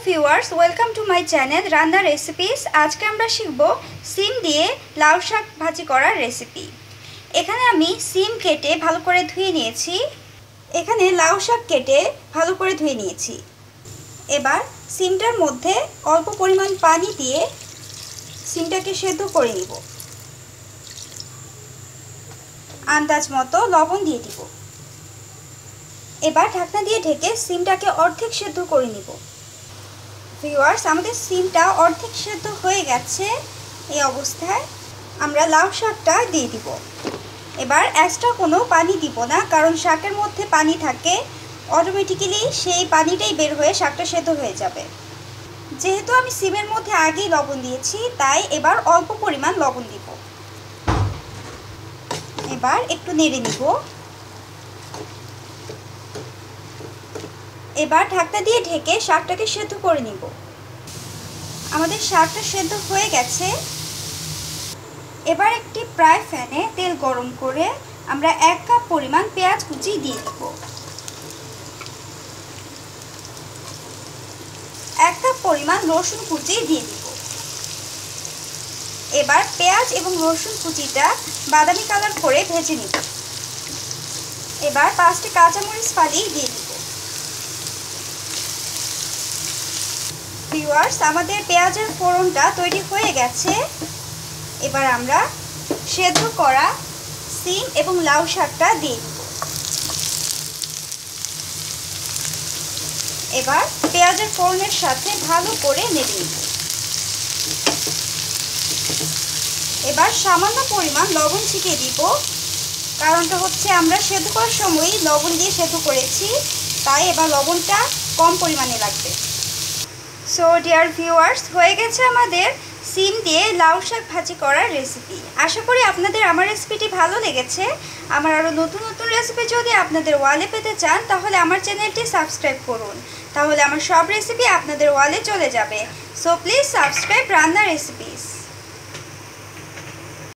Viewers, welcome to my channel রান্না recipes. আজকে আমরা শিখব সিম দিয়ে লাউ শাক ভাজি করার রেসিপি। এখানে আমি সিম কেটে ভালো করে ধুয়ে নিয়েছি। এখানে লাউ শাক কেটে ভালো করে ধুয়ে নিয়েছি। এবার সিমটার মধ্যে অল্প পরিমাণ পানি দিয়ে সিমটাকে সেদ্ধ করে নিব। আন্দাজ মতো লবণ দিয়ে দিব। এবার ঢাকনা দিয়ে ঢেকে সিমটাকে অর্ধেক সেদ্ধ করে নিব। ভিউয়ার্স, আমাদের সিমটা অর্ধেক সেদ্ধ হয়ে গেছে। এই অবস্থায় আমরা লাউ শাকটা দিয়ে দিব। এবার এক্সট্রা কোনো পানি দিব না, কারণ শাকের মধ্যে পানি থাকে, অটোমেটিক্যালি সেই পানিটাই বের হয়ে শাকটা সেদ্ধ হয়ে যাবে। যেহেতু আমি সিমের মধ্যে আগেই লবণ দিয়েছি, তাই এবার অল্প পরিমাণ লবণ দিব। এবার একটু নেড়ে নিব। এবার ঢাকনা দিয়ে ঢেকে শাকটাকে সেদ্ধ করে নিব। আমাদের শাকটা সেদ্ধ হয়ে গেছে। এবার একটি ফ্রাই প্যানে তেল গরম করে আমরা 1 কাপ পরিমাণ পেঁয়াজ কুচি দিয়ে দিব। 1 কাপ পরিমাণ রসুন কুচি দিয়ে দিব। এবার পেঁয়াজ এবং রসুন কুচিটা বাদামি কালার করে ভেজে নিব। এবার 5টি কাঁচামরিচ ফালি দিয়ে দিব। ভিউয়ার্স, আমাদের পেঁয়াজের ফোড়নটা তৈরি হয়ে গেছে। এবার আমরা সেদ্ধ করা সিম এবং লাউ শাকটা দিয়ে দিব। এবার পেঁয়াজের ফোড়নের সাথে ভালো করে নেড়ে নিব। এবার সামান্য পরিমাণ লবণ ছিটিয়ে দিব। কারণটা হচ্ছে আমরা সেদ্ধ করার সময়ই লবণ দিয়ে সেদ্ধ করেছি, তাই এবার লবণটা কম পরিমাণে লাগবে। সো ডিয়ার ভিউয়ার্স, হয়ে গেছে আমাদের সিম দিয়ে লাউ শাক ভাজি করার রেসিপি। আশা করি আপনাদের আমার রেসিপিটি ভালো লেগেছে। আমার আরও নতুন নতুন রেসিপি যদি আপনাদের ওয়ালে পেতে চান, তাহলে আমার চ্যানেলটি সাবস্ক্রাইব করুন। তাহলে আমার সব রেসিপি আপনাদের ওয়ালে চলে যাবে। সো প্লিজ সাবস্ক্রাইব রান্না রেসিপিস।